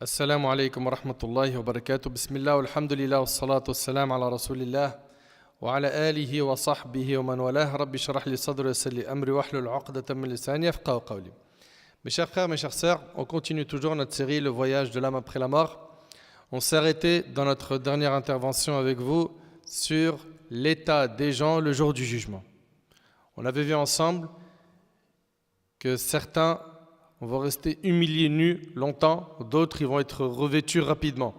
السلام عليكم ورحمة الله وبركاته بسم الله والحمد لله والصلاة والسلام على رسول الله وعلى آله وصحبه ومن والاه ربي اشرح لي صدري ويسر لي أمري واحلل عقدة من لساني يفقهوا قولي. Mes chers frères, mes chères sœurs, on continue toujours notre série Le voyage de l'âme après la mort. On s'est arrêté dans notre dernière intervention avec vous sur l'état des gens le jour du jugement. On avait vu ensemble que certains vont rester humiliés nus longtemps, d'autres ils vont être revêtus rapidement.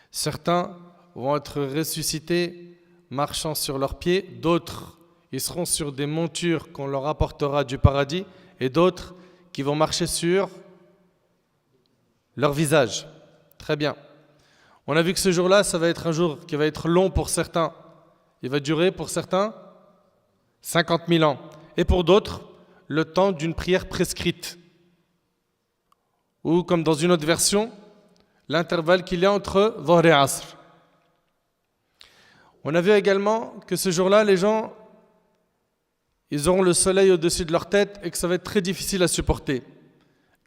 Certains vont être ressuscités marchant sur leurs pieds, d'autres ils seront sur des montures qu'on leur apportera du paradis et d'autres qui vont marcher sur leur visage. Très bien. On a vu que ce jour-là, ça va être un jour qui va être long pour certains. Il va durer pour certains 50 000 ans. Et pour d'autres, le temps d'une prière prescrite. Ou comme dans une autre version, l'intervalle qu'il y a entre Dhuhr et Asr. On a vu également que ce jour-là, les gens, ils auront le soleil au-dessus de leur tête et que ça va être très difficile à supporter.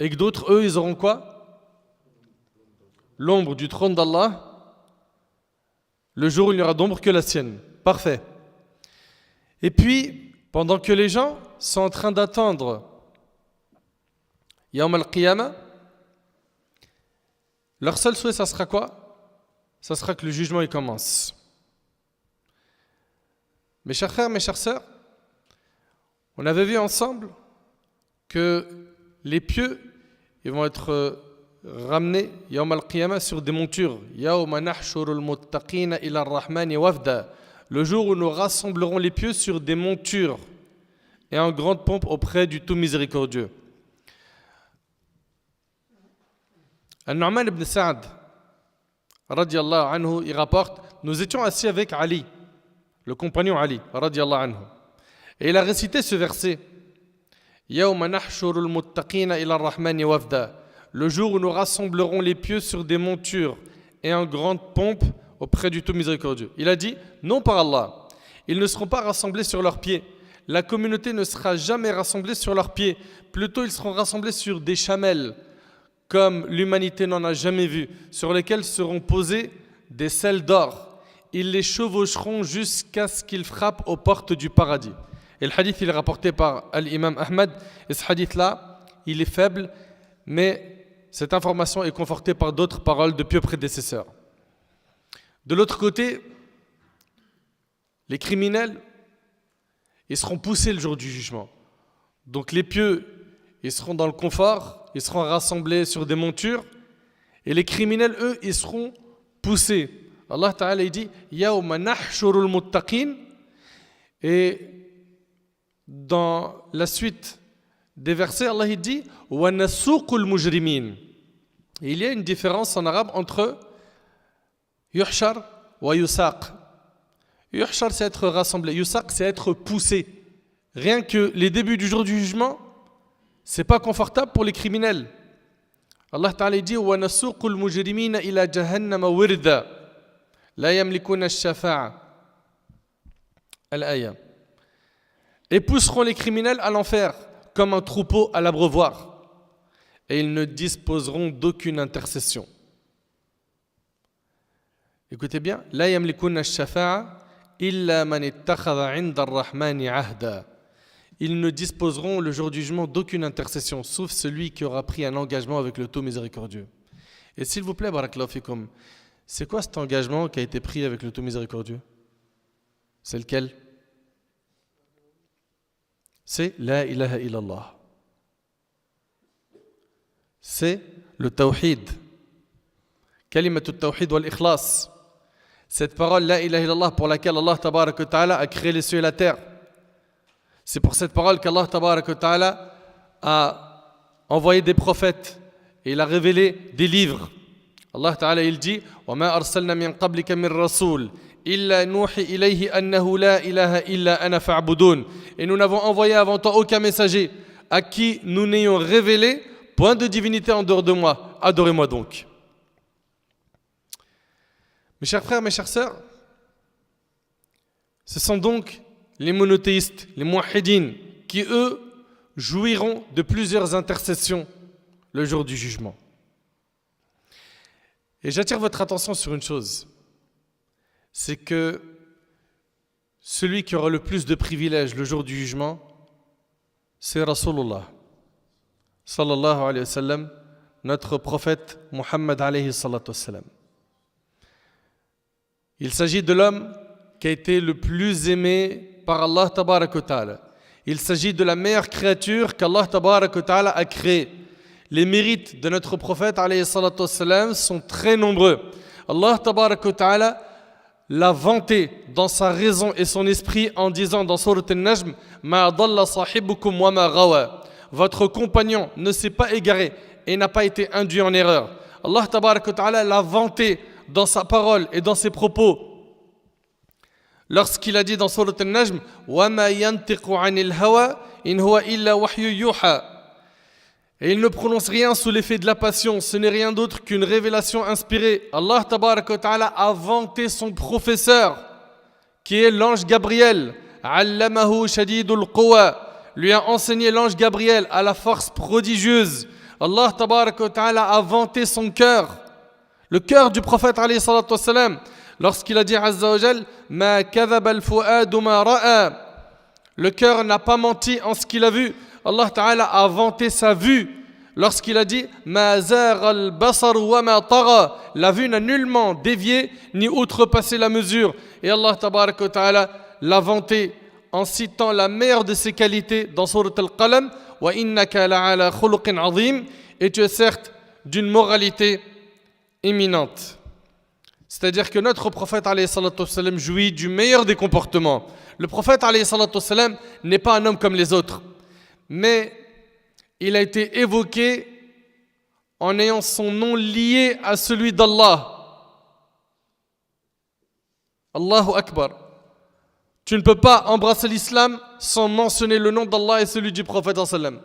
Et que d'autres, eux, ils auront quoi? L'ombre du trône d'Allah, le jour où il n'y aura d'ombre que la sienne. Parfait. Et puis, pendant que les gens sont en train d'attendre Yawm al-Qiyamah, leur seul souhait, ça sera quoi? Ça sera que le jugement il commence. Mes chers frères, mes chères sœurs, on avait vu ensemble que les pieux ils vont être ramenés Yawm al-Qiyamah sur des montures. Yawma nahshurul muttaqina ila ar-Rahmani wafda. Le jour où nous rassemblerons les pieux sur des montures et en grande pompe auprès du tout miséricordieux. Al-Nu'man ibn Sa'd, radiyallahu anhu, il rapporte, nous étions assis avec Ali, le compagnon Ali, radiyallahu anhu. Et il a récité ce verset. Yawma nahshurul muttaqina ila ar-Rahmani wafda. Le jour où nous rassemblerons les pieux sur des montures et en grande pompe auprès du tout miséricordieux. Il a dit, non par Allah, ils ne seront pas rassemblés sur leurs pieds. La communauté ne sera jamais rassemblée sur leurs pieds. Plutôt, ils seront rassemblés sur des chamelles, comme l'humanité n'en a jamais vu, sur lesquelles seront posées des selles d'or. Ils les chevaucheront jusqu'à ce qu'ils frappent aux portes du paradis. Et le hadith, il est rapporté par l'imam Ahmad. Et ce hadith-là, il est faible, mais cette information est confortée par d'autres paroles de pieux prédécesseurs. De l'autre côté, les criminels, ils seront poussés le jour du jugement. Donc les pieux, ils seront dans le confort, ils seront rassemblés sur des montures, et les criminels, eux, ils seront poussés. Allah Ta'ala, il dit Yawma nahshurul muttaqin. Et dans la suite des versets, Allah il dit Wa nasuqul mujrimin. Il y a une différence en arabe entre yuhshar wa yusaq. Yuhshar, c'est être rassemblé. Yusaq, c'est être poussé. Rien que les débuts du jour du jugement, c'est pas confortable pour les criminels. Allah Ta'ala dit wa nasuqul mujrimina ila jahannama wirda la yamlikuna ash-shafa'a. Al-aya. Et pousseront les criminels à l'enfer comme un troupeau à l'abreuvoir. Et ils ne disposeront d'aucune intercession. Écoutez bien, la yamlikuna ash-shafa'a illa man ittakhadha 'inda ar-rahmani 'ahda. Ils ne disposeront le jour du jugement d'aucune intercession, sauf celui qui aura pris un engagement avec le tout miséricordieux. Et s'il vous plaît, barakallahu fikum, c'est quoi cet engagement qui a été pris avec le tout miséricordieux? C'est lequel? C'est la ilaha illallah. C'est le tawhid. Kalimatut tawhid wal ikhlas. Cette parole, la ilaha illallah, pour laquelle Allah tabarak wa ta'ala a créé les cieux et la terre. C'est pour cette parole qu'Allah tabarak wa ta'ala a envoyé des prophètes et il a révélé des livres. Allah ta'ala il dit وَمَا أَرْسَلْنَا مِنْ قَبْلِكَ مِنْ رَسُولٍ إِلَّا نُوحِي إِلَيْهِ أَنَّهُ لَا إِلَهَ إِلَّا أَنَا فَاعْبُدُونَ. Et nous n'avons envoyé avant toi aucun messager à qui nous n'ayons révélé point de divinité en dehors de moi. Adorez-moi donc. Mes chers frères, mes chères sœurs, ce sont donc les monothéistes, les muwahhidines, qui eux jouiront de plusieurs intercessions le jour du jugement. Et j'attire votre attention sur une chose, c'est que celui qui aura le plus de privilèges le jour du jugement, c'est Rasulullah, sallallahu alayhi wa sallam, notre prophète Muhammad alayhi salatu wa sallam. Il s'agit de l'homme qui a été le plus aimé par Allah tabarak wa ta'ala. Il s'agit de la meilleure créature qu'Allah tabarak wa ta'ala a créée. Les mérites de notre prophète alayhi salatu wa sallam sont très nombreux. Allah tabarak wa ta'ala l'a vanté dans sa raison et son esprit en disant dans Sourate An-Najm Ma dalla sahibukum wa ma gawa. Votre compagnon ne s'est pas égaré et n'a pas été induit en erreur. Allah tabarak wa ta'ala l'a vanté dans sa parole et dans ses propos lorsqu'il a dit dans Sourate An-Najm wa ma yantiqu 'anil hawa in huwa illa wahyu yuha. Et il ne prononce rien sous l'effet de la passion, ce n'est rien d'autre qu'une révélation inspirée. Allah tabarak wa ta'ala a vanté son professeur, qui est l'ange Gabriel. Allamahu shadidul quwa, lui a enseigné l'ange Gabriel à la force prodigieuse. Allah tabarak wa ta'ala a vanté son cœur, le cœur du prophète alayhi salatu wassalam, lorsqu'il a dit azza wa jal ma kadhaba al-fuadu ma ra'a. Le cœur n'a pas menti en ce qu'il a vu. Allah Ta'ala a vanté sa vue lorsqu'il a dit Ma zagha al-basar wa ma tagha. La vue n'a nullement dévié ni outrepassé la mesure. Et Allah Ta'ala l'a vanté en citant la meilleure de ses qualités dans Sourate Al-Qalam Wa innaka la'ala khuluqin azim. Et tu es certes d'une moralité éminente. C'est-à-dire que notre prophète alayhi salatu wassalam jouit du meilleur des comportements. Le prophète alayhi salatu wassalam n'est pas un homme comme les autres, mais il a été évoqué en ayant son nom lié à celui d'Allah. Allahu Akbar. Tu ne peux pas embrasser l'islam sans mentionner le nom d'Allah et celui du prophète sallam.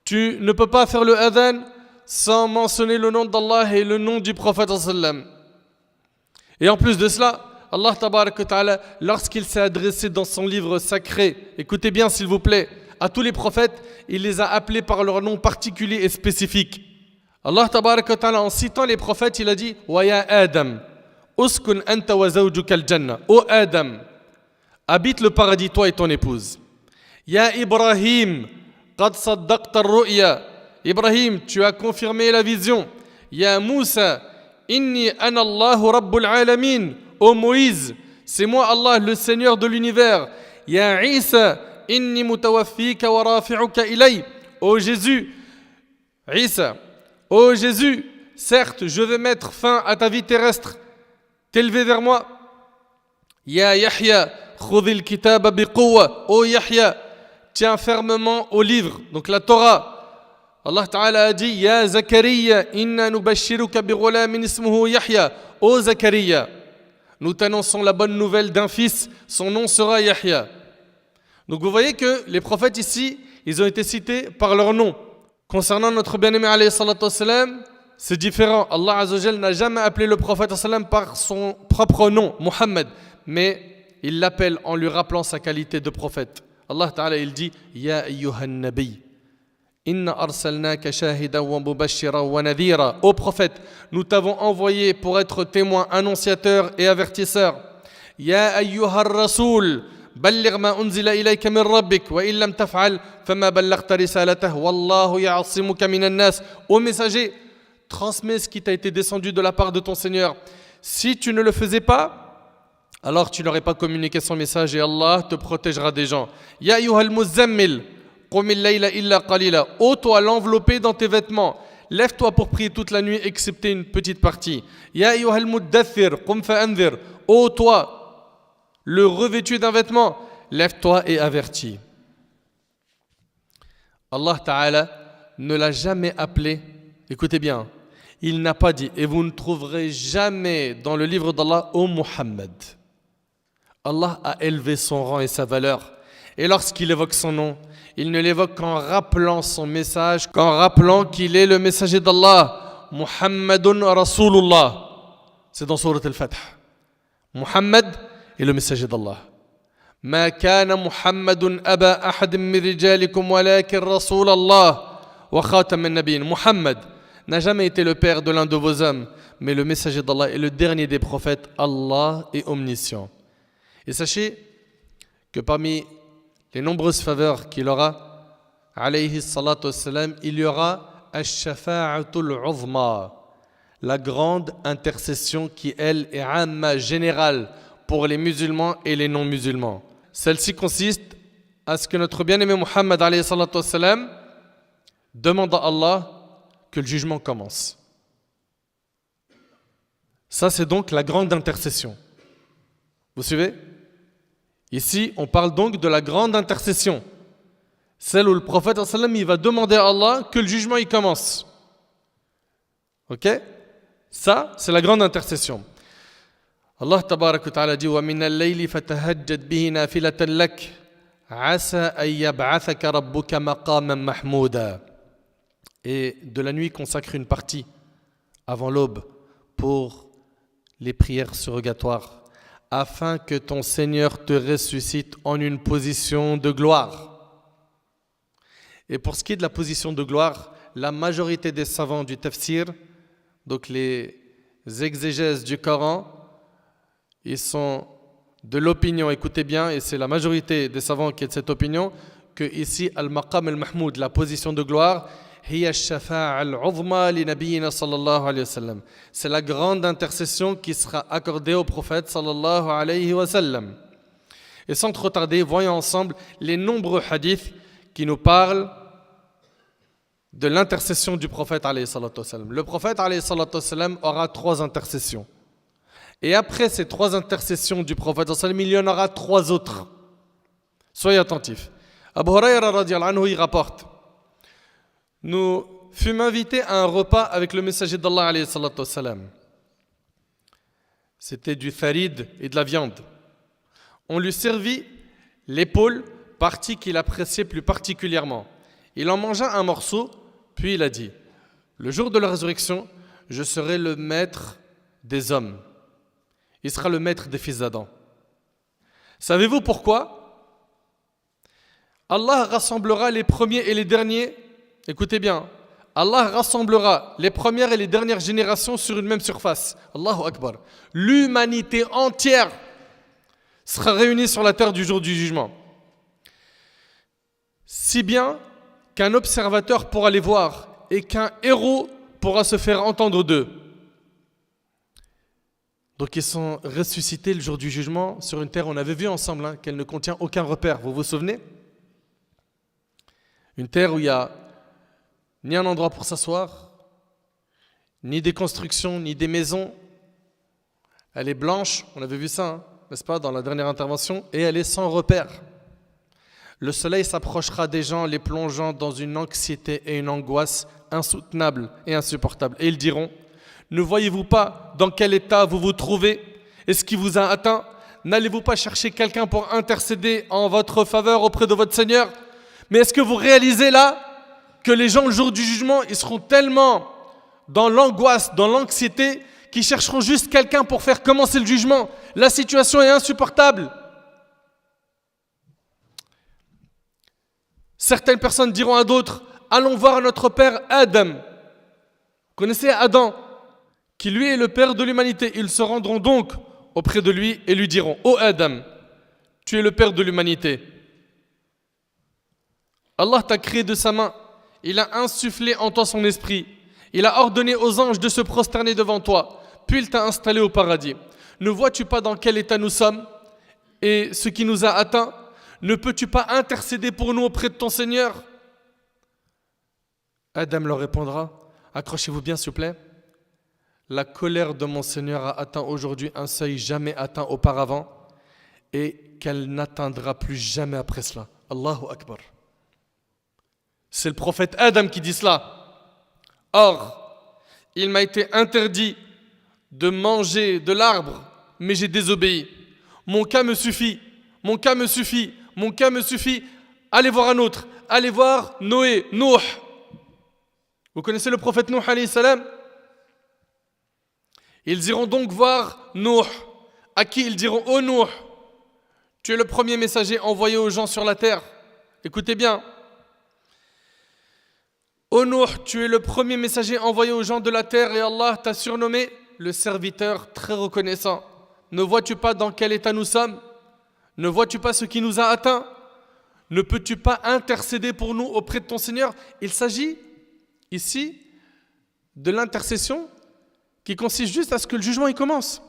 Tu ne peux pas faire le adhan sans mentionner le nom d'Allah et le nom du prophète sallam. Et en plus de cela, Allah tabarak wa ta'ala, lorsqu'il s'est adressé dans son livre sacré, écoutez bien s'il vous plaît, à tous les prophètes, il les a appelés par leur nom particulier et spécifique. Allah tabarak wa ta'ala, en citant les prophètes, il a dit Wa ya Adam, uskun anta wa zawjuka al-jannah. Ô Adam, habite le paradis, toi et ton épouse. Ya Ibrahim, qad saddaqta ar-ru'ya. Ibrahim, tu as confirmé la vision. Ya Moussa, inni ana Allahu rabbul alamin. Ô Moïse, c'est moi Allah, le Seigneur de l'univers. Ya Isa, inni mutawaffika wa rafi'uka ilay. Ô Jésus, Isa, ô Jésus, certes, je vais mettre fin à ta vie terrestre, t'élever vers moi. Ya Yahya, khudhil kitaba biquwa. Ô Yahya, tiens fermement au livre, donc la Torah. Allah Ta'ala a dit Ya Zakaria, inna nubashiruka bi ghulamin ismuhu Yahya. Ô Zakaria, nous t'annonçons la bonne nouvelle d'un fils, son nom sera Yahya. Donc vous voyez que les prophètes ici, ils ont été cités par leur nom. Concernant notre bien-aimé alayhi salatu wassalam, c'est différent. Allah Azza wa Jal n'a jamais appelé le prophète sallam par son propre nom, Muhammad, mais il l'appelle en lui rappelant sa qualité de prophète. Allah Ta'ala il dit Ya ayyuhan nabi. Inna arsalnaka shahidan wa mubashiran wa nadhira. Ô prophète, nous t'avons envoyé pour être témoin, annonciateur et avertisseur. Ya ayyuhar rasoul, balligh ma unzila ilayka min rabbik wa in lam taf'al fama ballaghta risalatahu wallahu ya'simuka minan nas. Ô messager, transmets ce qui t'a été descendu de la part de ton Seigneur. Si tu ne le faisais pas, alors tu n'aurais pas communiqué son message et Allah te protégera des gens. Ya ayyuhal muzammil, ô toi l'enveloppé dans tes vêtements, lève-toi pour prier toute la nuit excepté une petite partie. Ya ayyuhal muddathir, qum fa'anzir. Ô toi le revêtu d'un vêtement, lève-toi et avertis. Allah Ta'ala ne l'a jamais appelé, écoutez bien, il n'a pas dit, et vous ne trouverez jamais dans le livre d'Allah, ô Muhammad. Allah a élevé son rang et sa valeur. Et lorsqu'il évoque son nom, il ne l'évoque qu'en rappelant son message, qu'en rappelant qu'il est le messager d'Allah. Muhammadun Rasulullah. C'est dans Sourate Al-Fath. Muhammad est le messager d'Allah. Ma kana Muhammadun aba ahad min rijalikum walakin Rasulallah wa khatam an-nabiyyin. Muhammad n'a jamais été le père de l'un de vos hommes, mais le messager d'Allah est le dernier des prophètes. Allah est omniscient. Et sachez que parmi les nombreuses faveurs qu'il aura, alayhi salatu wassalam, il y aura ash-shafa'atul uzma, la grande intercession qui, elle, est amma, générale pour les musulmans et les non-musulmans. Celle-ci consiste à ce que notre bien-aimé Muhammad alayhi salatu wassalam demande à Allah que le jugement commence. Ça, c'est donc la grande intercession. Vous suivez? Ici, on parle donc de la grande intercession. Celle où le prophète il va demander à Allah que le jugement il commence. Ok? Ça, c'est la grande intercession. Allah tabarak wa ta'ala dit وَمِنَ اللَّيْلِ فَتَهَجَّدْ بِهِ نَافِلَةً لَكَ عَسَى أَن يَبْعَثَكَ رَبُّكَ مَقَامًا مَحْمُودًا. Et de la nuit consacre une partie avant l'aube pour les prières surrogatoires, afin que ton Seigneur te ressuscite en une position de gloire. Et pour ce qui est de la position de gloire, la majorité des savants du tafsir, donc les exégèses du Coran, ils sont de l'opinion, écoutez bien, et c'est la majorité des savants qui est de cette opinion, que ici, al-maqam al-mahmoud, la position de gloire, c'est la grande intercession qui sera accordée au prophète sallallahu alayhi wa sallam. Et sans trop tarder, voyons ensemble les nombreux hadiths qui nous parlent de l'intercession du prophète alayhi salatu wa sallam. Le prophète alayhi salatu wa sallam aura 3 intercessions. Et après ces 3 intercessions du prophète sallallahu alayhi wa sallam, il y en aura 3 autres. Soyez attentifs. Abu Hurayra radiyallahu anhu, il rapporte: nous fûmes invités à un repas avec le messager d'Allah alayhi salatu wassalam. C'était du tharid et de la viande. On lui servit l'épaule, partie qu'il appréciait plus particulièrement. Il en mangea un morceau, puis il a dit: le jour de la résurrection, je serai le maître des hommes. Il sera le maître des fils d'Adam. Savez-vous pourquoi? Allah rassemblera les premiers et les derniers. Écoutez bien, Allah rassemblera les premières et les dernières générations sur une même surface. Allahu Akbar. L'humanité entière sera réunie sur la terre du jour du jugement. Si bien qu'un observateur pourra les voir et qu'un héros pourra se faire entendre d'eux. Donc ils sont ressuscités le jour du jugement sur une terre, on avait vu ensemble, qu'elle ne contient aucun repère. Vous vous souvenez? Une terre où il y a ni un endroit pour s'asseoir, ni des constructions, ni des maisons. Elle est blanche, on avait vu ça, n'est-ce pas, dans la dernière intervention, et elle est sans repère. Le soleil s'approchera des gens, les plongeant dans une anxiété et une angoisse insoutenables et insupportables. Et ils diront: ne voyez-vous pas dans quel état vous vous trouvez et ce qui vous a atteint? N'allez-vous pas chercher quelqu'un pour intercéder en votre faveur auprès de votre Seigneur? Mais est-ce que vous réalisez là que les gens, le jour du jugement, ils seront tellement dans l'angoisse, dans l'anxiété, qu'ils chercheront juste quelqu'un pour faire commencer le jugement? La situation est insupportable. Certaines personnes diront à d'autres: allons voir notre père Adam. Vous connaissez Adam, qui lui est le père de l'humanité. Ils se rendront donc auprès de lui et lui diront: ô Adam, tu es le père de l'humanité. Allah t'a créé de sa main. Il a insufflé en toi son esprit. Il a ordonné aux anges de se prosterner devant toi. Puis il t'a installé au paradis. Ne vois-tu pas dans quel état nous sommes et ce qui nous a atteints? Ne peux-tu pas intercéder pour nous auprès de ton Seigneur? Adam leur répondra: accrochez-vous bien s'il vous plaît. La colère de mon Seigneur a atteint aujourd'hui un seuil jamais atteint auparavant et qu'elle n'atteindra plus jamais après cela. Allahu Akbar. C'est le prophète Adam qui dit cela. Or, il m'a été interdit de manger de l'arbre, mais j'ai désobéi. Mon cas me suffit, mon cas me suffit, mon cas me suffit. Allez voir un autre, allez voir Noé, Nuh. Vous connaissez le prophète Nuh alayhi salam? Ils iront donc voir Nuh, à qui ils diront: ô Nuh, tu es le premier messager envoyé aux gens sur la terre. Écoutez bien. Ô Nuh, tu es le premier messager envoyé aux gens de la terre et Allah t'a surnommé le serviteur très reconnaissant. Ne vois-tu pas dans quel état nous sommes? Ne vois-tu pas ce qui nous a atteints? Ne peux-tu pas intercéder pour nous auprès de ton Seigneur? Il s'agit ici de l'intercession qui consiste juste à ce que le jugement il commence.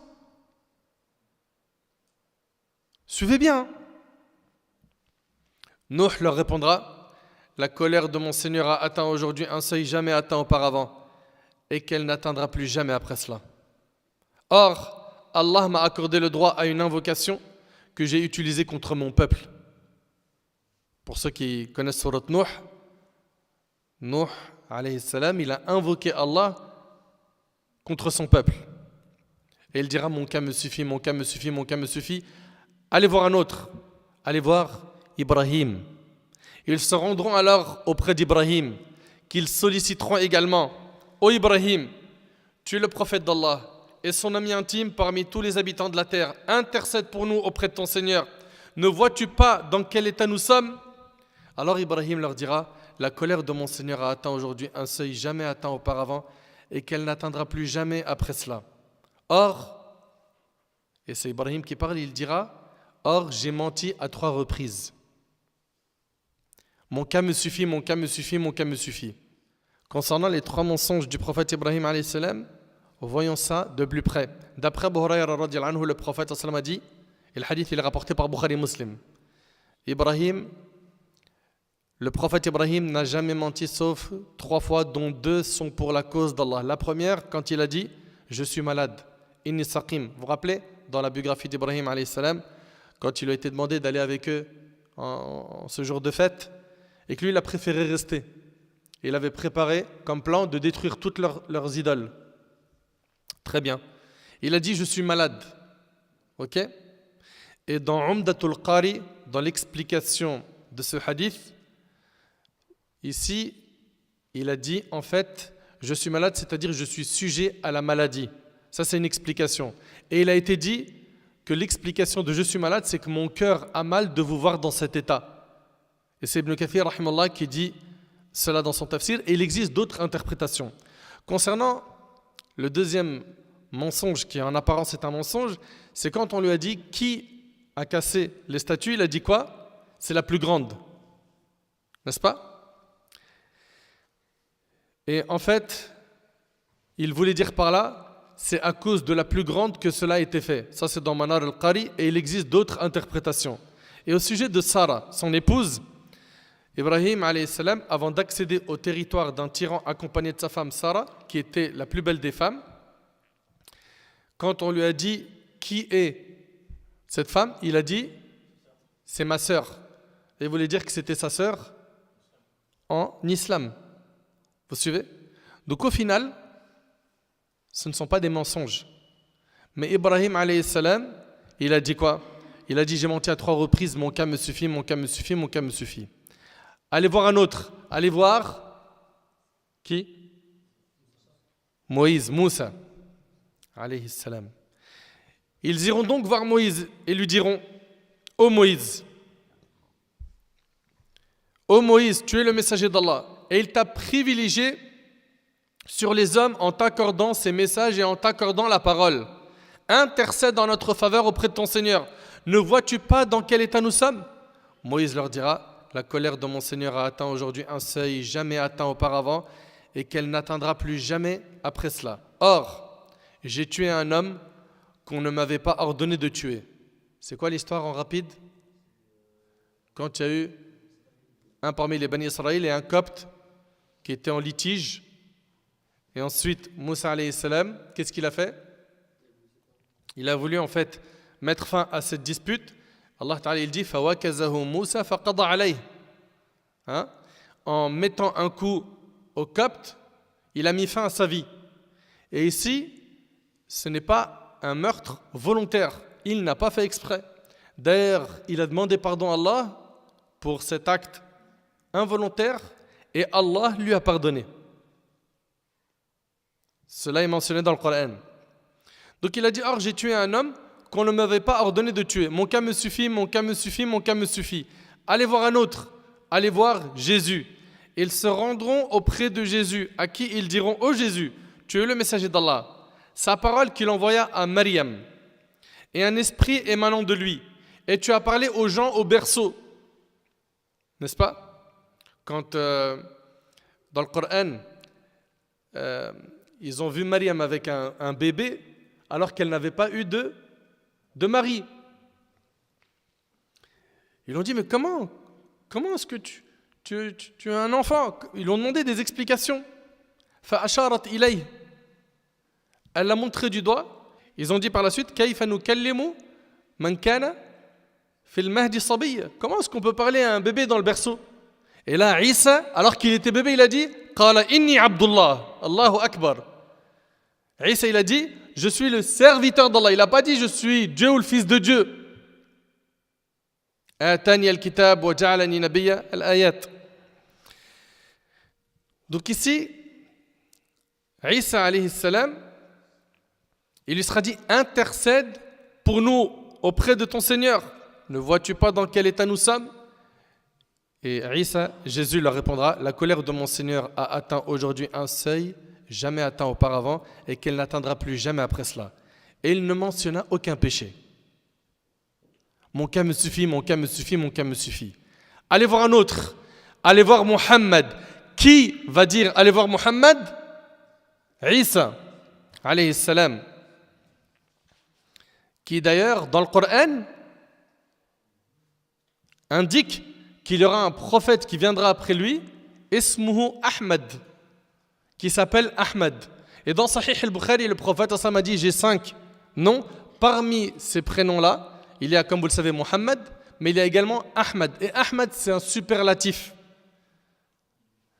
Suivez bien. Nuh leur répondra: la colère de mon Seigneur a atteint aujourd'hui un seuil jamais atteint auparavant et qu'elle n'atteindra plus jamais après cela. Or, Allah m'a accordé le droit à une invocation que j'ai utilisée contre mon peuple. Pour ceux qui connaissent Surat Nuh, Nuh alayhi salam, il a invoqué Allah contre son peuple. Et il dira: mon cas me suffit, mon cas me suffit, mon cas me suffit. Allez voir un autre, allez voir Ibrahim. Ils se rendront alors auprès d'Ibrahim, qu'ils solliciteront également: ô Ibrahim, tu es le prophète d'Allah et son ami intime parmi tous les habitants de la terre. Intercède pour nous auprès de ton Seigneur. Ne vois-tu pas dans quel état nous sommes? Alors Ibrahim leur dira: la colère de mon Seigneur a atteint aujourd'hui un seuil jamais atteint auparavant et qu'elle n'atteindra plus jamais après cela. Or, et c'est Ibrahim qui parle, il dira: or j'ai menti à 3 reprises. Mon cas me suffit, mon cas me suffit, mon cas me suffit. Concernant les 3 mensonges du prophète Ibrahim alayhi salam, voyons ça de plus près. D'après Abu Hurayra radhiyallahu anhu, le prophète a dit, et le hadith il est rapporté par Bukhari Muslim, le prophète Ibrahim n'a jamais menti sauf 3 fois, dont 2 sont pour la cause d'Allah. La première, quand il a dit: je suis malade, inni saqim. Vous vous rappelez, dans la biographie d'Ibrahim alayhi salam, quand il a été demandé d'aller avec eux en ce jour de fête, et que lui il a préféré rester. Il avait préparé comme plan de détruire toutes leurs idoles. Très bien. Il a dit: je suis malade. Ok? Et dans Umdatul Qari, dans l'explication de ce hadith, ici, il a dit en fait: je suis malade, c'est-à-dire je suis sujet à la maladie. Ça, c'est une explication. Et il a été dit que l'explication de je suis malade, c'est que mon cœur a mal de vous voir dans cet état. Et c'est Ibn Kathir rahimallah qui dit cela dans son tafsir. Et il existe d'autres interprétations. Concernant le deuxième mensonge, qui en apparence est un mensonge, c'est quand on lui a dit qui a cassé les statues, il a dit quoi? C'est la plus grande. N'est-ce pas? Et en fait, il voulait dire par là, c'est à cause de la plus grande que cela a été fait. Ça, c'est dans Manar al-Qari, et il existe d'autres interprétations. Et au sujet de Sarah, son épouse, Ibrahim alayhi salam, avant d'accéder au territoire d'un tyran accompagné de sa femme Sarah, qui était la plus belle des femmes, quand on lui a dit qui est cette femme, il a dit c'est ma sœur. Et il voulait dire que c'était sa sœur en islam. Vous suivez? Donc au final, ce ne sont pas des mensonges. Mais Ibrahim alayhi salam, il a dit quoi? Il a dit: j'ai menti à 3 reprises, mon cas me suffit, mon cas me suffit, mon cas me suffit. Allez voir un autre. Allez voir qui? Moïse, Moussa alayhi salam. Ils iront donc voir Moïse et lui diront: ô Moïse, tu es le messager d'Allah et il t'a privilégié sur les hommes en t'accordant ses messages et en t'accordant la parole. Intercède en notre faveur auprès de ton Seigneur. Ne vois-tu pas dans quel état nous sommes? Moïse leur dira: la colère de mon Seigneur a atteint aujourd'hui un seuil jamais atteint auparavant et qu'elle n'atteindra plus jamais après cela. Or, j'ai tué un homme qu'on ne m'avait pas ordonné de tuer. C'est quoi l'histoire en rapide? Quand il y a eu un parmi les Bani Israël et un copte qui était en litige, et ensuite Moussa alayhi salam, qu'est-ce qu'il a fait? Il a voulu en fait mettre fin à cette dispute. Allah Ta'ala il dit: Fawakazahu Moussa faqada alayh. En mettant un coup au copte, il a mis fin à sa vie. Et ici, ce n'est pas un meurtre volontaire. Il n'a pas fait exprès. D'ailleurs, il a demandé pardon à Allah pour cet acte involontaire et Allah lui a pardonné. Cela est mentionné dans le Coran. Donc il a dit: or j'ai tué un homme qu'on ne m'avait pas ordonné de tuer. Mon cas me suffit, mon cas me suffit, mon cas me suffit. Allez voir un autre. Allez voir Jésus. Ils se rendront auprès de Jésus, à qui ils diront: Ô Jésus, tu es le messager d'Allah. Sa parole qu'il envoya à Maryam, et un esprit émanant de lui. Et tu as parlé aux gens au berceau. N'est-ce pas? Quand dans le Coran, ils ont vu Maryam avec un bébé, alors qu'elle n'avait pas eu de mari. Ils ont dit: mais comment est-ce que tu as un enfant? Ils ont demandé des explications. فأشارت إليه. Elle l'a montré du doigt. Ils ont dit par la suite: كيف نكلم من كان في المهد صبيا. Comment est-ce qu'on peut parler à un bébé dans le berceau? Et là, Isa, alors qu'il était bébé, il a dit: قال إني عبد الله. Allahu Akbar. Isa, il a dit: je suis le serviteur d'Allah. Il n'a pas dit: je suis Dieu ou le fils de Dieu. آتاني الكتاب وجعلني نبيا. الآيات. Donc ici, Isa alayhi salam, il lui sera dit: intercède pour nous auprès de ton Seigneur. Ne vois-tu pas dans quel état nous sommes? Et Isa, Jésus leur répondra: la colère de mon Seigneur a atteint aujourd'hui un seuil jamais atteint auparavant et qu'elle n'atteindra plus jamais après cela. Et il ne mentionna aucun péché. Mon cas me suffit, mon cas me suffit, mon cas me suffit. Allez voir un autre. Allez voir Muhammad. Qui va dire allez voir Muhammad? Isa, alayhi salam. Qui d'ailleurs, dans le Coran, indique qu'il y aura un prophète qui viendra après lui, Ismuhu Ahmad, qui s'appelle Ahmad. Et dans Sahih al-Bukhari, le prophète a dit: j'ai 5 noms. Parmi ces prénoms-là, il y a, comme vous le savez, Muhammad, mais il y a également Ahmad. Et Ahmad, c'est un superlatif.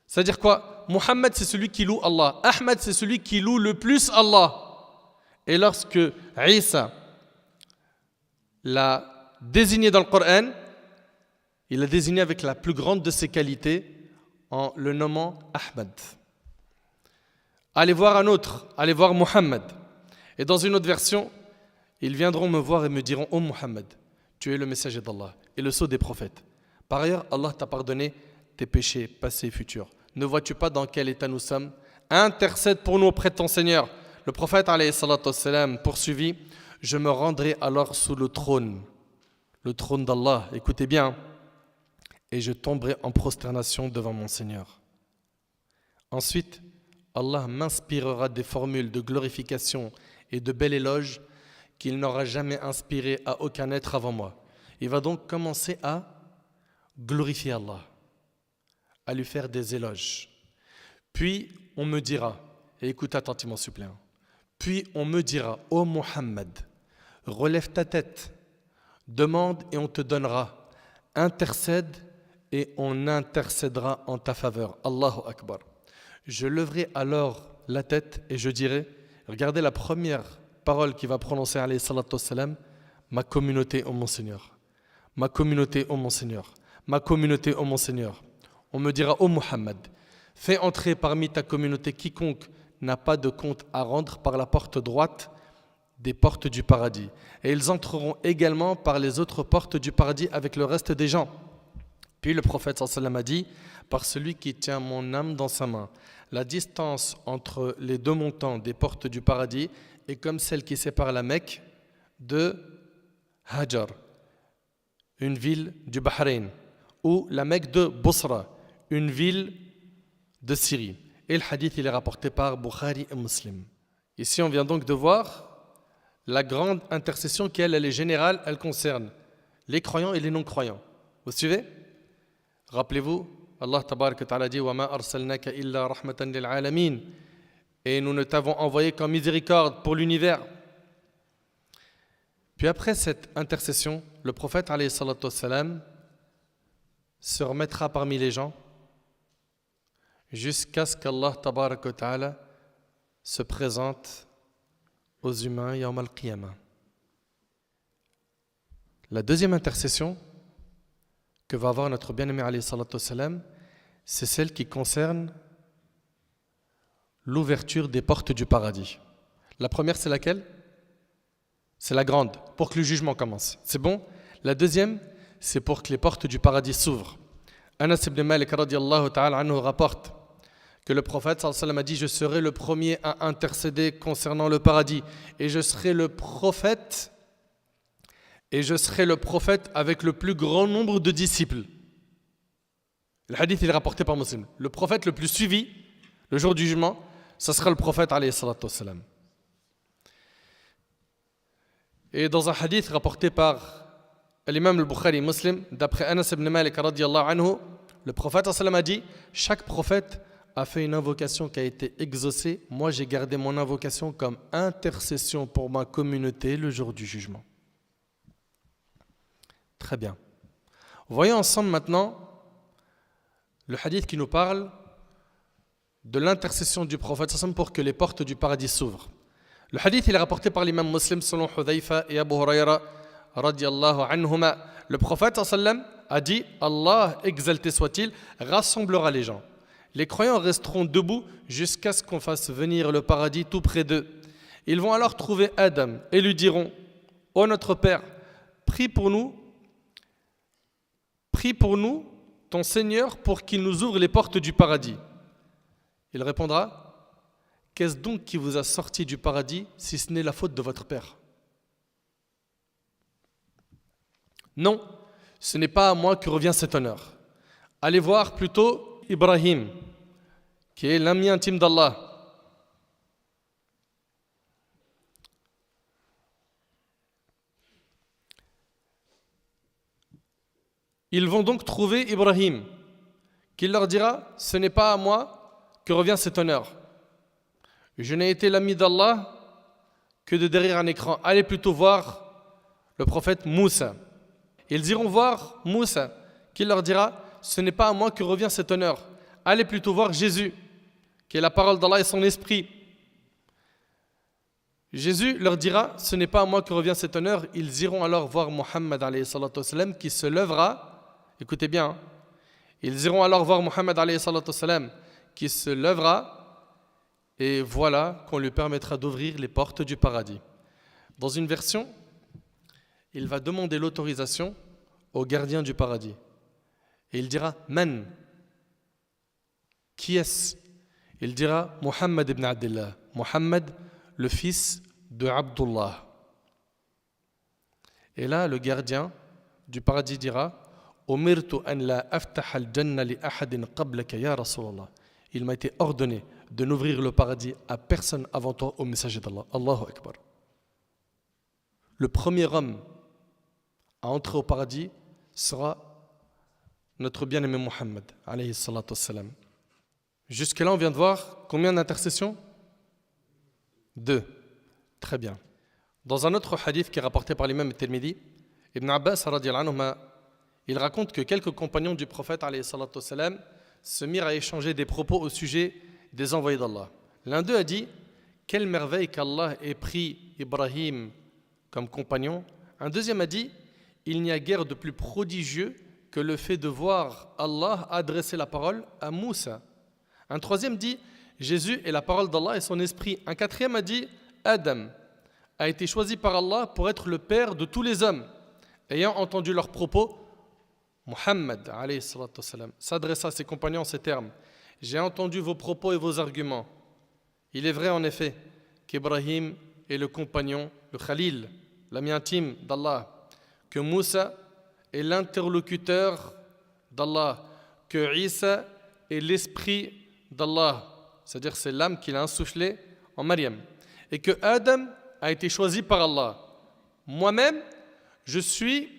C'est-à-dire quoi? Muhammad, c'est celui qui loue Allah. Ahmad, c'est celui qui loue le plus Allah. Et lorsque Isa l'a désigné dans le Coran, il l'a désigné avec la plus grande de ses qualités en le nommant Ahmad. Allez voir un autre, allez voir Muhammad. Et dans une autre version, ils viendront me voir et me diront: ô Muhammad, tu es le messager d'Allah et le sceau des prophètes. Par ailleurs, Allah t'a pardonné tes péchés passés et futurs. Ne vois-tu pas dans quel état nous sommes? Intercède pour nous auprès de ton Seigneur. Le prophète alayhi salatu wassalam poursuivit: je me rendrai alors sous le trône d'Allah, écoutez bien, et je tomberai en prosternation devant mon Seigneur. Ensuite, Allah m'inspirera des formules de glorification et de bel éloge qu'il n'aura jamais inspiré à aucun être avant moi. Il va donc commencer à glorifier Allah, à lui faire des éloges. Puis on me dira, et écoute attentivement s'il vous plaît, puis on me dira: ô Muhammad, relève ta tête, demande et on te donnera, intercède et on intercédera en ta faveur. Allahu Akbar. Je leverai alors la tête et je dirai, regardez la première parole qu'il va prononcer alayhi salatu wassalam: ma communauté, ô mon Seigneur, ma communauté, ô mon Seigneur, ma communauté, ô mon Seigneur. On me dira: ô Muhammad, fais entrer parmi ta communauté quiconque n'a pas de compte à rendre par la porte droite des portes du paradis. Et ils entreront également par les autres portes du paradis avec le reste des gens. Puis le prophète sallallahu alayhi wa sallam a dit: par celui qui tient mon âme dans sa main, la distance entre les deux montants des portes du paradis est comme celle qui sépare la Mecque de Hajar, une ville du Bahreïn, ou la Mecque de Bosra, une ville de Syrie. Et le hadith, il est rapporté par Bukhari et Muslim. Ici, on vient donc de voir la grande intercession qui, elle est générale, elle concerne les croyants et les non-croyants. Vous suivez? Rappelez-vous, Allah tabarak wa ta'ala dit: wa ma arsalnaka illa rahmatan lil alamin. Et nous ne t'avons envoyé qu'en miséricorde pour l'univers. Puis après cette intercession, le prophète alayhi salatu wassalam se remettra parmi les gens jusqu'à ce qu'Allah tabarak wa ta'ala se présente aux humains yawm al-qiyamah. La deuxième intercession que va avoir notre bien-aimé alayhi salatu wassalam, c'est celle qui concerne l'ouverture des portes du paradis. La première, c'est laquelle? C'est la grande, pour que le jugement commence. C'est bon? La deuxième, c'est pour que les portes du paradis s'ouvrent. Anas ibn Malik radiallahu ta'ala anhu rapporte que le prophète sallallahu alayhi wa sallam a dit: je serai le premier à intercéder concernant le paradis, et je serai le prophète avec le plus grand nombre de disciples. Le hadith il est rapporté par Muslim. Le prophète le plus suivi le jour du jugement, ce sera le prophète alayhi salatu wassalam. Et dans un hadith rapporté par l'imam al-Bukhari Muslim, d'après Anas ibn Malik radiallahu anhu, le prophète sallallahu alayhi wa sallam a dit: chaque prophète a fait une invocation qui a été exaucée. Moi, j'ai gardé mon invocation comme intercession pour ma communauté le jour du jugement. Très bien. Voyons ensemble maintenant le hadith qui nous parle de l'intercession du prophète pour que les portes du paradis s'ouvrent. Le hadith il est rapporté par l'imam Muslim selon Hudhayfa et Abu Huraira radiallahu anhuma. Le prophète a dit: Allah, exalté soit-il, rassemblera les gens. Les croyants resteront debout jusqu'à ce qu'on fasse venir le paradis tout près d'eux. Ils vont alors trouver Adam et lui diront: ô notre Père, prie pour nous ton Seigneur pour qu'il nous ouvre les portes du paradis. Il répondra: qu'est-ce donc qui vous a sorti du paradis si ce n'est la faute de votre Père? Non, ce n'est pas à moi que revient cet honneur. Allez voir plutôt Ibrahim, qui est l'ami intime d'Allah. Ils vont donc trouver Ibrahim, qui leur dira: ce n'est pas à moi que revient cet honneur. Je n'ai été l'ami d'Allah que de derrière un écran. Allez plutôt voir le prophète Moussa. Ils iront voir Moussa, qui leur dira: ce n'est pas à moi que revient cet honneur. Allez plutôt voir Jésus, qui est la parole d'Allah et son esprit. Jésus leur dira: ce n'est pas à moi que revient cet honneur. Ils iront alors voir Muhammad alayhi salatu wassalam, qui se lèvera. Écoutez bien, ils iront alors voir Muhammad alayhi salatu wassalam, qui se lèvera, et voilà qu'on lui permettra d'ouvrir les portes du paradis. Dans une version, il va demander l'autorisation au gardien du paradis. Et il dira: Man? Qui est-ce? Il dira: Muhammad ibn Abdullah. Muhammad, le fils de Abdullah. Et là, le gardien du paradis dira: Umirtu an la aftaha al-janna li ahadin qablaka ya Rasulallah. Il m'a été ordonné de n'ouvrir le paradis à personne avant toi, au messager d'Allah. Allahu Akbar. Le premier homme à entrer au paradis sera notre bien-aimé Muhammad alayhi salatu wassalam. Jusque-là, on vient de voir combien d'intercessions? 2. Très bien. Dans un autre hadith qui est rapporté par l'imam Tirmidhi, Ibn Abbas radiyallahu anhu, il raconte que quelques compagnons du prophète alayhi salatu wassalam se mirent à échanger des propos au sujet des envoyés d'Allah. L'un d'eux a dit: quelle merveille qu'Allah ait pris Ibrahim comme compagnon. Un deuxième a dit: il n'y a guère de plus prodigieux que le fait de voir Allah adresser la parole à Moussa. Un troisième dit: Jésus est la parole d'Allah et son esprit. Un quatrième a dit: Adam a été choisi par Allah pour être le père de tous les hommes. Ayant entendu leurs propos, Muhammad alayhi salatu wassalam s'adressa à ses compagnons en ces termes: j'ai entendu vos propos et vos arguments. Il est vrai en effet qu'Ibrahim est le compagnon, le Khalil, l'ami intime d'Allah, que Moussa est l'interlocuteur d'Allah, que Isa est l'esprit d'Allah, c'est-à-dire c'est l'âme qu'il a insufflé en Maryam, et que Adam a été choisi par Allah. Moi-même, je suis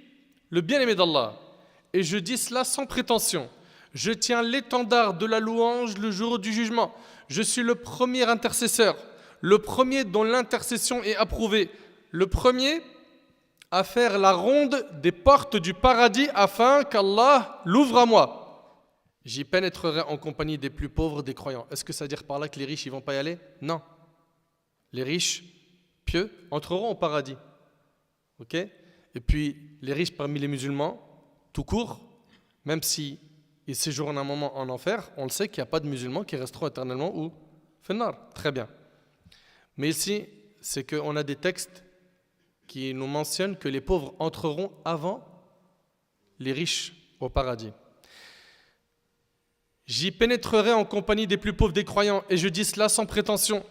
le bien-aimé d'Allah, et je dis cela sans prétention. Je tiens l'étendard de la louange le jour du jugement. Je suis le premier intercesseur, le premier dont l'intercession est approuvée, le premier à faire la ronde des portes du paradis afin qu'Allah l'ouvre à moi. J'y pénétrerai en compagnie des plus pauvres des croyants. Est-ce que ça veut dire par là que les riches ne vont pas y aller? Non. Les riches pieux entreront au paradis. Ok? Et puis les riches parmi les musulmans, tout court, même si ils séjournent un moment en enfer, on le sait qu'il n'y a pas de musulmans qui resteront éternellement où? Finnar. Très bien. Mais ici, c'est qu'on a des textes qui nous mentionnent que les pauvres entreront avant les riches au paradis. J'y pénétrerai en compagnie des plus pauvres des croyants, et je dis cela sans prétention.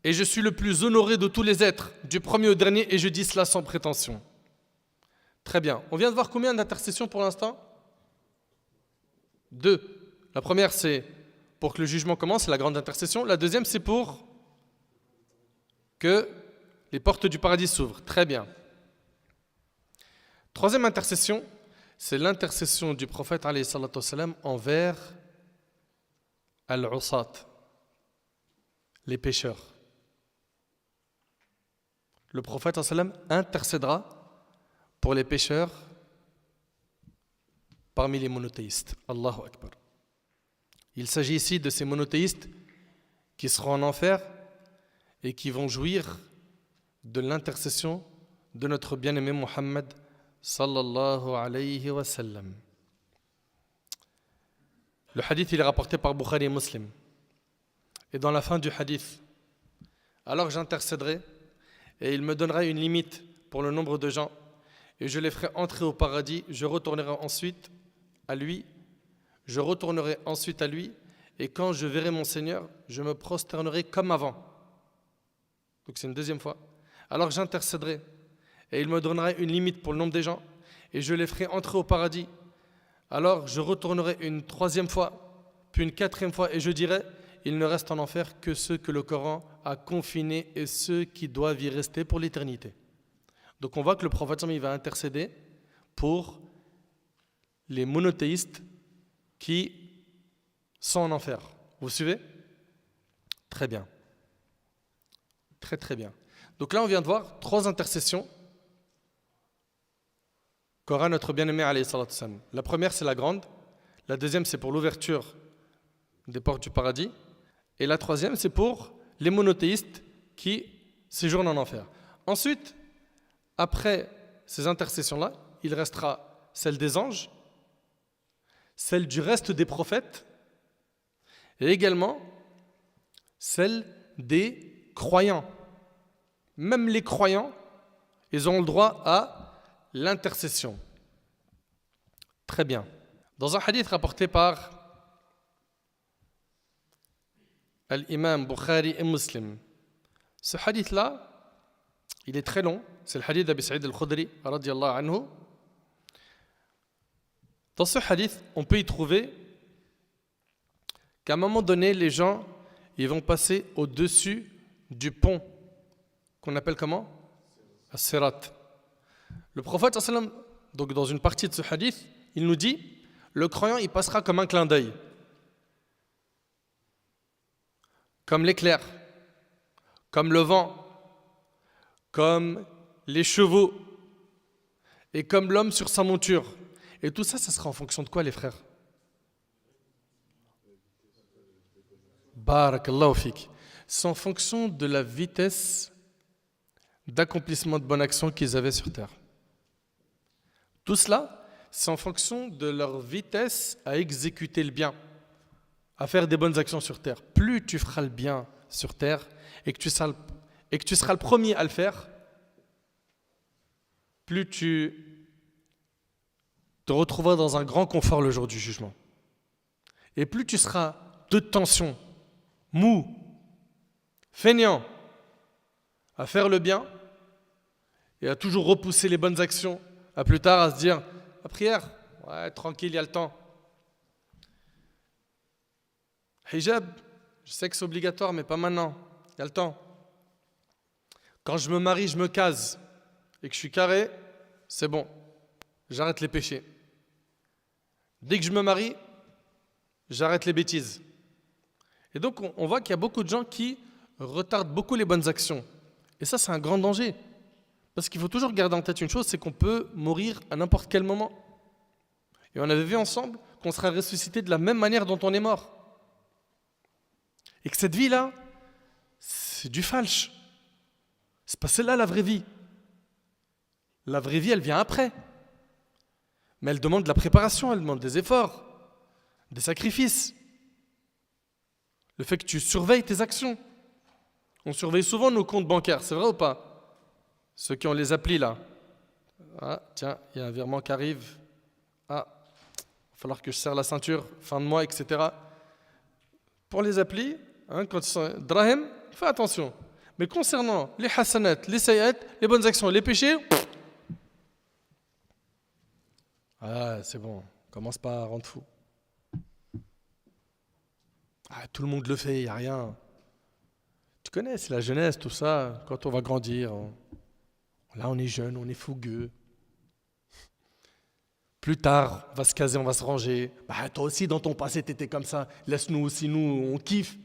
Et je suis le plus honoré de tous les êtres, du premier au dernier, et je dis cela sans prétention. Très bien. On vient de voir combien d'intercessions pour l'instant? 2. La première, c'est pour que le jugement commence, c'est la grande intercession. La deuxième, c'est pour que les portes du paradis s'ouvrent. Très bien. Troisième intercession, c'est l'intercession du prophète alayhi salatu wassalam envers al-usat, les pécheurs. Le prophète sallam intercédera pour les pécheurs parmi les monothéistes. Allahu Akbar. Il s'agit ici de ces monothéistes qui seront en enfer et qui vont jouir de l'intercession de notre bien-aimé Muhammad sallallahu alayhi wa sallam. Le hadith il est rapporté par Bukhari et Muslim. Et dans la fin du hadith, alors j'intercéderai et il me donnera une limite pour le nombre de gens et je les ferai entrer au paradis, je retournerai ensuite à lui et quand je verrai mon Seigneur, je me prosternerai comme avant. Donc c'est une deuxième fois. Alors j'intercéderai et il me donnera une limite pour le nombre des gens et je les ferai entrer au paradis. Alors je retournerai une troisième fois, puis une quatrième fois et je dirai, il ne reste en enfer que ceux que le Coran a confinés et ceux qui doivent y rester pour l'éternité. Donc on voit que le prophète il va intercéder pour les monothéistes qui sont en enfer. Vous suivez? Très bien. Très très bien. Donc là on vient de voir 3 intercessions qu'aura notre bien-aimé alayhi salatu wassalam. La première c'est la grande, la deuxième c'est pour l'ouverture des portes du paradis et la troisième c'est pour les monothéistes qui séjournent en enfer. Ensuite, après ces intercessions-là, il restera celle des anges, celle du reste des prophètes et également celle des croyants. Même les croyants, ils ont le droit à l'intercession. Très bien. Dans un hadith rapporté par l'imam Bukhari et Muslim, ce hadith-là, il est très long. C'est le hadith d'Abi Sa'id al-Khudri, radiyallahu anhu. Dans ce hadith, on peut y trouver qu'à un moment donné, les gens ils vont passer au-dessus du pont, qu'on appelle comment? As-Sirat. Le prophète, donc dans une partie de ce hadith, il nous dit, le croyant, il passera comme un clin d'œil, comme l'éclair, comme le vent, comme les chevaux et comme l'homme sur sa monture. Et tout ça, ça sera en fonction de quoi, les frères? Barakallahu fik. C'est en fonction de la vitesse d'accomplissement de bonnes actions qu'ils avaient sur terre. Tout cela, c'est en fonction de leur vitesse à exécuter le bien, à faire des bonnes actions sur terre. Plus tu feras le bien sur terre et que tu seras le premier à le faire, plus tu te retrouveras dans un grand confort le jour du jugement. Et plus tu seras de tension, mou, feignant à faire le bien et à toujours repousser les bonnes actions à plus tard, à se dire la prière, ouais, tranquille, il y a le temps. Hijab, je sais que c'est obligatoire, mais pas maintenant, il y a le temps. Quand je me marie, je me case et que je suis carré, c'est bon, j'arrête les péchés. Dès que je me marie, j'arrête les bêtises. Et donc on voit qu'il y a beaucoup de gens qui retardent beaucoup les bonnes actions. Et ça, c'est un grand danger. Parce qu'il faut toujours garder en tête une chose, c'est qu'on peut mourir à n'importe quel moment. Et on avait vu ensemble qu'on sera ressuscité de la même manière dont on est mort. Et que cette vie-là, c'est du falche. C'est pas celle-là la vraie vie. La vraie vie, elle vient après. Mais elle demande de la préparation, elle demande des efforts, des sacrifices. Le fait que tu surveilles tes actions. On surveille souvent nos comptes bancaires, c'est vrai ou pas? Ceux qui ont les applis là. Ah, tiens, il y a un virement qui arrive. Ah, falloir que je serre la ceinture, fin de mois, etc. Pour les applis, quand ils sont drahim, fais attention. Mais concernant les hasanat, les sayyat, les bonnes actions, les péchés, c'est bon, commence pas à rendre fou. Tout le monde le fait, il n'y a rien. Tu connais, c'est la jeunesse, tout ça. Quand on va grandir, là on est jeune, on est fougueux. Plus tard, on va se caser, on va se ranger. Toi aussi, dans ton passé, t'étais comme ça. Laisse-nous aussi, nous, on kiffe.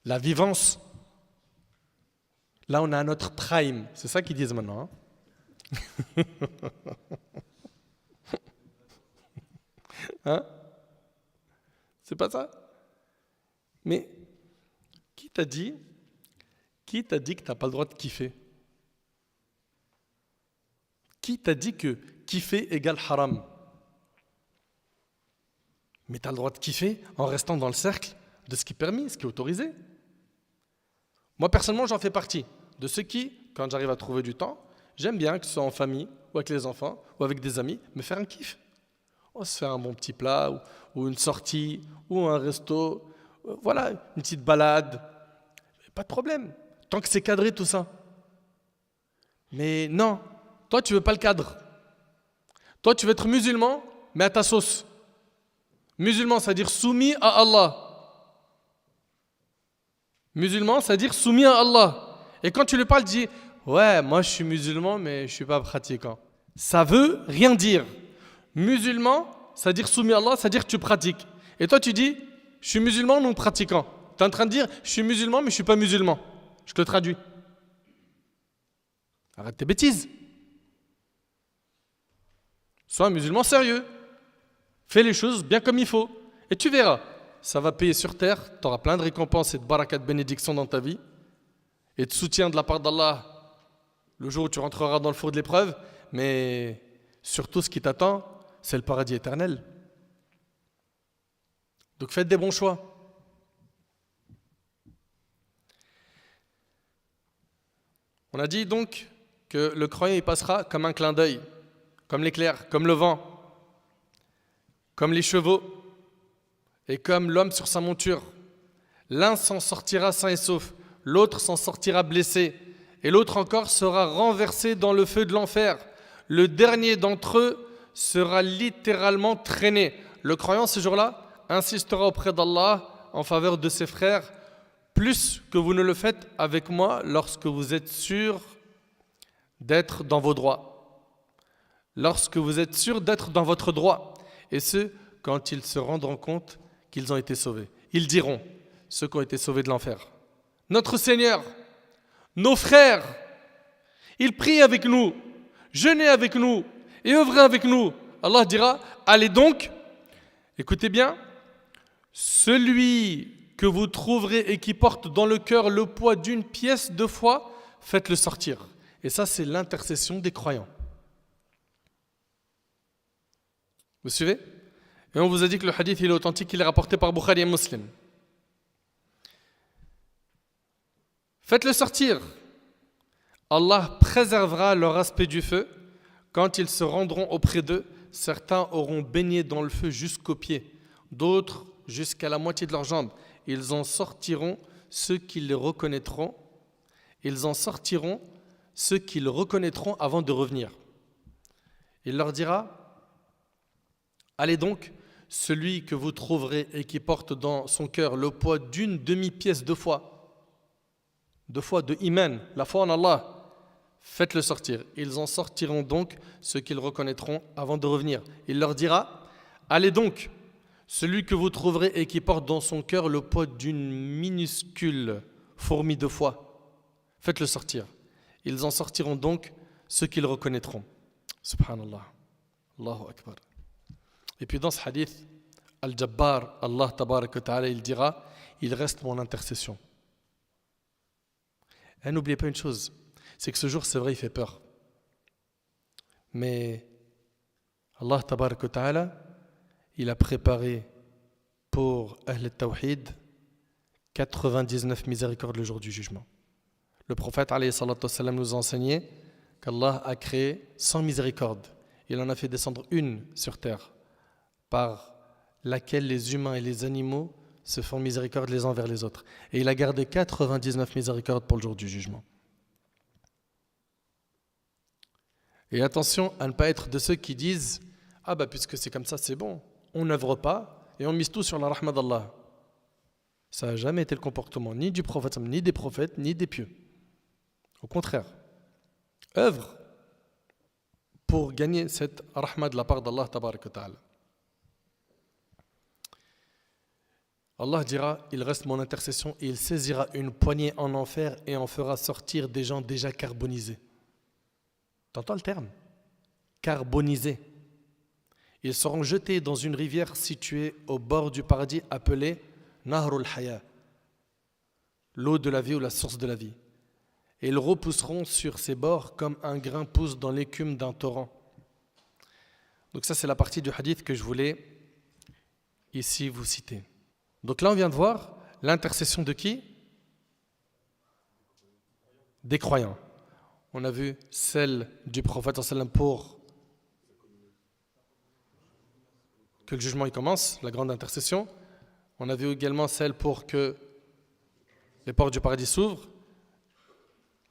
La vivance. Là, on a notre prime. C'est ça qu'ils disent maintenant. C'est pas ça? Mais qui t'a dit que tu n'as pas le droit de kiffer? Qui t'a dit que kiffer égale haram? Mais tu as le droit de kiffer en restant dans le cercle de ce qui est permis, ce qui est autorisé. Moi, personnellement, j'en fais partie. De ceux qui, quand j'arrive à trouver du temps, j'aime bien, que ce soit en famille, ou avec les enfants, ou avec des amis, me faire un kiff. On va se faire un bon petit plat, ou une sortie, ou un resto, voilà, une petite balade. Pas de problème, tant que c'est cadré tout ça. Mais non, toi tu veux pas le cadre. Toi tu veux être musulman, mais à ta sauce. Musulman, c'est-à-dire soumis à Allah. Musulman, c'est-à-dire soumis à Allah. Et quand tu lui parles, dis ouais, moi je suis musulman, mais je suis pas pratiquant. Ça veut rien dire. Musulman, c'est-à-dire soumis à Allah, c'est-à-dire que tu pratiques. Et toi tu dis je suis musulman non pratiquant. Tu es en train de dire je suis musulman, mais je suis pas musulman. Je te traduis. Arrête tes bêtises. Sois un musulman sérieux. Fais les choses bien comme il faut. Et tu verras, ça va payer sur terre. Tu auras plein de récompenses et de barakat, de bénédictions dans ta vie. Et de soutien de la part d'Allah le jour où tu rentreras dans le four de l'épreuve. Mais surtout, ce qui t'attend, c'est le paradis éternel. Donc faites des bons choix. On a dit donc que le croyant il passera comme un clin d'œil, comme l'éclair, comme le vent, comme les chevaux et comme l'homme sur sa monture. L'un s'en sortira sain et sauf, l'autre s'en sortira blessé, et l'autre encore sera renversé dans le feu de l'enfer. Le dernier d'entre eux sera littéralement traîné. Le croyant ce jour-là insistera auprès d'Allah en faveur de ses frères, plus que vous ne le faites avec moi lorsque vous êtes sûr d'être dans vos droits. Lorsque vous êtes sûr d'être dans votre droit. Et ce, quand ils se rendront compte qu'ils ont été sauvés. Ils diront, ceux qui ont été sauvés de l'enfer, notre Seigneur, nos frères, ils prient avec nous, jeûnaient avec nous et œuvraient avec nous. Allah dira, allez donc, écoutez bien, celui que vous trouverez et qui porte dans le cœur le poids d'une pièce de foi, faites-le sortir. Et ça, c'est l'intercession des croyants. Vous suivez? Et on vous a dit que le hadith il est authentique, il est rapporté par Bukhari et Muslim. Faites-le sortir. Allah préservera leur aspect du feu. Quand ils se rendront auprès d'eux, certains auront baigné dans le feu jusqu'aux pieds, d'autres jusqu'à la moitié de leurs jambes. Ils en sortiront ceux qui les reconnaîtront. Ils en sortiront ceux qui le reconnaîtront avant de revenir. Il leur dira, allez donc, celui que vous trouverez et qui porte dans son cœur le poids d'une demi-pièce de foi, de iman, la foi en Allah, faites-le sortir. Ils en sortiront donc ceux qu'ils reconnaîtront avant de revenir. Il leur dira, allez donc, celui que vous trouverez et qui porte dans son cœur le poids d'une minuscule fourmi de foi, faites-le sortir. Ils en sortiront donc ceux qu'ils reconnaîtront. Subhanallah. Allahu Akbar. Et puis dans ce hadith, Al-Jabbar, Allah Tabarak wa Ta'ala, il dira, il reste mon intercession. Et n'oubliez pas une chose, c'est que ce jour, c'est vrai, il fait peur. Mais Allah Tabarak wa Ta'ala, il a préparé pour Ahl al-Tawhid 99 miséricordes le jour du jugement. Le prophète alayhi salatu wassalam, nous a enseigné qu'Allah a créé 100 miséricordes. Il en a fait descendre une sur terre par laquelle les humains et les animaux se font miséricorde les uns vers les autres. Et il a gardé 99 miséricordes pour le jour du jugement. Et attention à ne pas être de ceux qui disent « Ah bah puisque c'est comme ça, c'est bon, on n'œuvre pas et on mise tout sur la rahma d'Allah. » Ça n'a jamais été le comportement ni du prophète, ni des prophètes, ni des pieux. Au contraire, œuvre pour gagner cette rahma de la part d'Allah tabaraka wa ta'ala. Allah dira, il reste mon intercession et il saisira une poignée en enfer et en fera sortir des gens déjà carbonisés. T'entends le terme? Carbonisés. Ils seront jetés dans une rivière située au bord du paradis appelée Nahrul Haya, l'eau de la vie ou la source de la vie. Et ils repousseront sur ces bords comme un grain pousse dans l'écume d'un torrent. Donc ça c'est la partie du hadith que je voulais ici vous citer. Donc là on vient de voir l'intercession de qui? Des croyants. On a vu celle du prophète pour que le jugement y commence, la grande intercession. On a vu également celle pour que les portes du paradis s'ouvrent.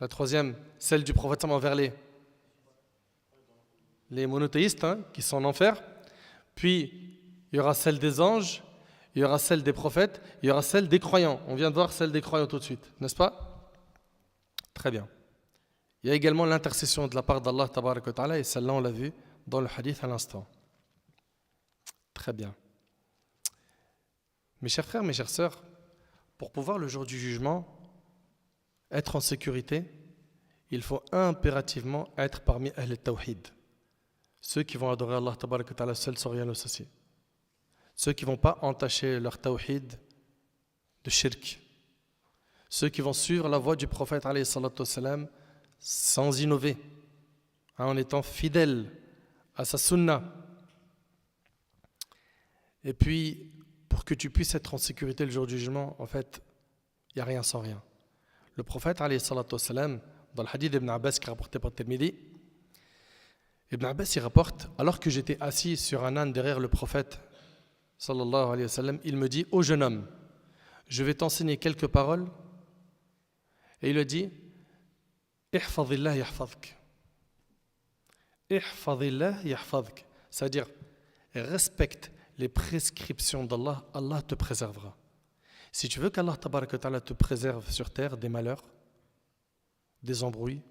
La troisième, celle du prophète envers les monothéistes qui sont en enfer. Puis, il y aura celle des anges, il y aura celle des prophètes, il y aura celle des croyants. On vient de voir celle des croyants tout de suite, n'est-ce pas? Très bien. Il y a également l'intercession de la part d'Allah tabaraka wa ta'ala, et celle-là on l'a vu dans le hadith à l'instant. Très bien. Mes chers frères, mes chères sœurs, pour pouvoir le jour du jugement être en sécurité, il faut impérativement être parmi Ahl al-Tawhid, ceux qui vont adorer Allah tabaraka wa ta'ala seul sans rien associer, ceux qui ne vont pas entacher leur Tawhid de shirk, ceux qui vont suivre la voie du prophète alayhi salatu wassalam sans innover, en étant fidèles à sa sunna. Et puis, pour que tu puisses être en sécurité le jour du jugement, en fait, il n'y a rien sans rien. Le prophète, alayhi salatu wassalam, dans le hadith d'Ibn Abbas qui est rapporté par Tirmidhi, Ibn Abbas il rapporte, alors que j'étais assis sur un âne derrière le prophète, sallallahu alayhi wa sallam, il me dit, ô jeune homme, je vais t'enseigner quelques paroles. Et il a dit, ihfadillah yahfadk. Ihfadillah yahfadk. C'est-à-dire, respecte les prescriptions d'Allah, Allah te préservera. Si tu veux qu'Allah tabaraka wa ta'ala te préserve sur terre des malheurs, des embrouilles,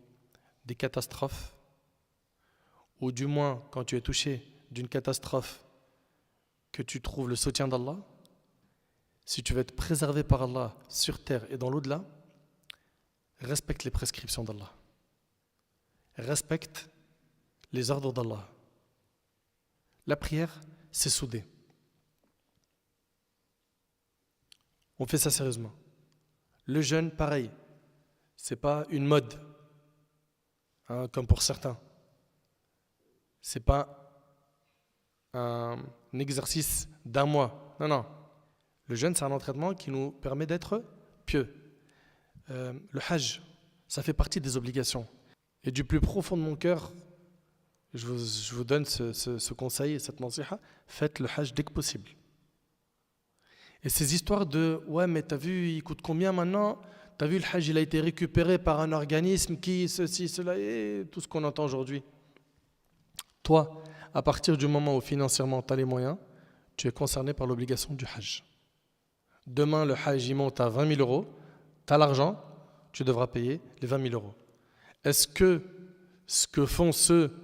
des catastrophes, ou du moins quand tu es touché d'une catastrophe, que tu trouves le soutien d'Allah, si tu veux être préservé par Allah sur terre et dans l'au-delà, respecte les prescriptions d'Allah. Respecte les ordres d'Allah. La prière, c'est soudé. On fait ça sérieusement. Le jeûne, pareil. C'est pas une mode, comme pour certains. C'est pas un exercice d'un mois. Non, non. Le jeûne, c'est un entraînement qui nous permet d'être pieux. Le hajj, ça fait partie des obligations. Et du plus profond de mon cœur, je vous donne ce conseil et cette nasiha, faites le hajj dès que possible. Et ces histoires de « ouais, mais t'as vu, il coûte combien maintenant ? T'as vu, le hajj, il a été récupéré par un organisme qui, ceci, cela, et tout ce qu'on entend aujourd'hui. » Toi, à partir du moment où financièrement tu as les moyens, tu es concerné par l'obligation du hajj. Demain, le hajj, il monte à 20 000 euros, tu as l'argent, tu devras payer les 20 000 euros. Est-ce que ce que font ceux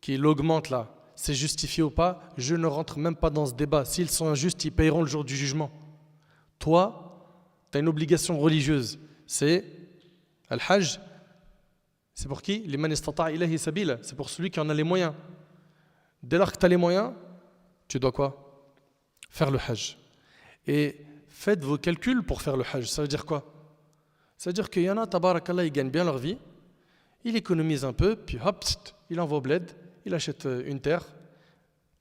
qui l'augmentent là, c'est justifié ou pas? Je ne rentre même pas dans ce débat. S'ils sont injustes, ils payeront le jour du jugement. Toi, tu as une obligation religieuse. C'est al-hajj. C'est pour qui? Liman istata'a ilayhi sabila. C'est pour celui qui en a les moyens. Dès lors que tu as les moyens, tu dois quoi? Faire le hajj. Et faites vos calculs pour faire le hajj. Ça veut dire quoi? Ça veut dire qu'il y en a, tabarakallah, ils gagnent bien leur vie, ils économisent un peu, puis hop, il envoie au bled, il achète une terre,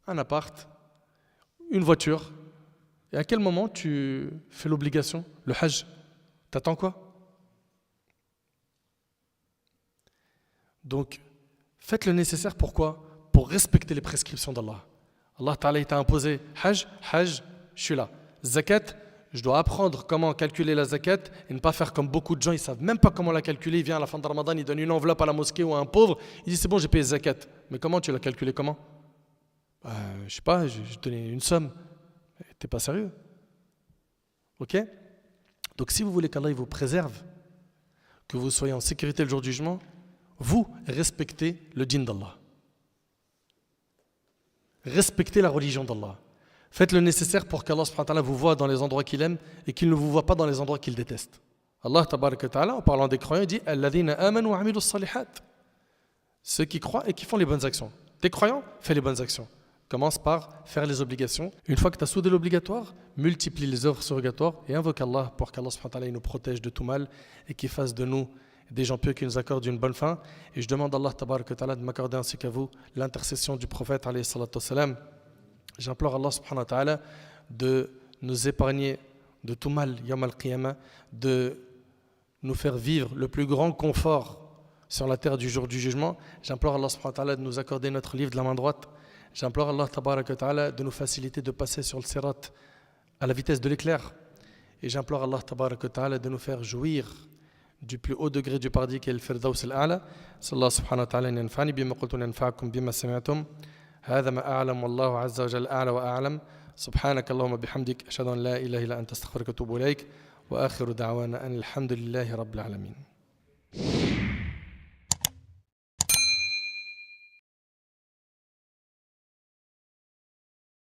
un appart, une voiture. Et à quel moment tu fais l'obligation, le hajj? T'attends quoi? Donc, faites le nécessaire, pourquoi? Pour respecter les prescriptions d'Allah. Allah Ta'ala t'a imposé Hajj, je suis là. Zakat, je dois apprendre comment calculer la zakat et ne pas faire comme beaucoup de gens, ils ne savent même pas comment la calculer. Il vient à la fin de Ramadan, il donne une enveloppe à la mosquée ou à un pauvre, il dit c'est bon, j'ai payé zakat. Mais comment tu l'as calculé, comment? Je sais pas, je donnais une somme. T'es pas sérieux? Ok? Donc si vous voulez qu'Allah vous préserve, que vous soyez en sécurité le jour du jugement, vous respectez le dîn d'Allah. Respectez la religion d'Allah. Faites le nécessaire pour qu'Allah subhanahu wa ta'ala vous voie dans les endroits qu'il aime et qu'il ne vous voie pas dans les endroits qu'il déteste. Allah tabaraka wa ta'ala, en parlant des croyants, il dit Alladhina amanu wa amilu salihat. Ceux qui croient et qui font les bonnes actions. T'es croyant, fais les bonnes actions. Commence par faire les obligations. Une fois que tu as soudé l'obligatoire, multiplie les œuvres surrogatoires et invoque Allah pour qu'Allah subhanahu wa ta'ala nous protège de tout mal et qu'il fasse de nous des gens pieux qui nous accordent une bonne fin. Et je demande à Allah tabaraka wa ta'ala de m'accorder ainsi qu'à vous l'intercession du prophète alayhi salatu wassalam. J'implore Allah subhanahu wa ta'ala de nous épargner de tout mal, yawm al-qiyamah, de nous faire vivre le plus grand confort sur la terre du jour du jugement. J'implore Allah subhanahu wa ta'ala de nous accorder notre livre de la main droite. J'implore Allah tabaraka wa ta'ala de nous faciliter de passer sur le sirat à la vitesse de l'éclair. Et j'implore Allah tabaraka wa ta'ala de nous faire jouir du plus haut degré du paradis qui est le Firdaus al-A'la. Sallallahu subhanahu wa ta'ala yanfa'ni bima qultu yanfa'akum bima sami'tum. هذا ما أعلم والله عز وجل أعلى وأعلم سبحانك اللهم بحمدك أشهد أن لا إله إلا أنت أستغفرك وأتوب إليك وآخر دعوانا أن الحمد لله رب العالمين.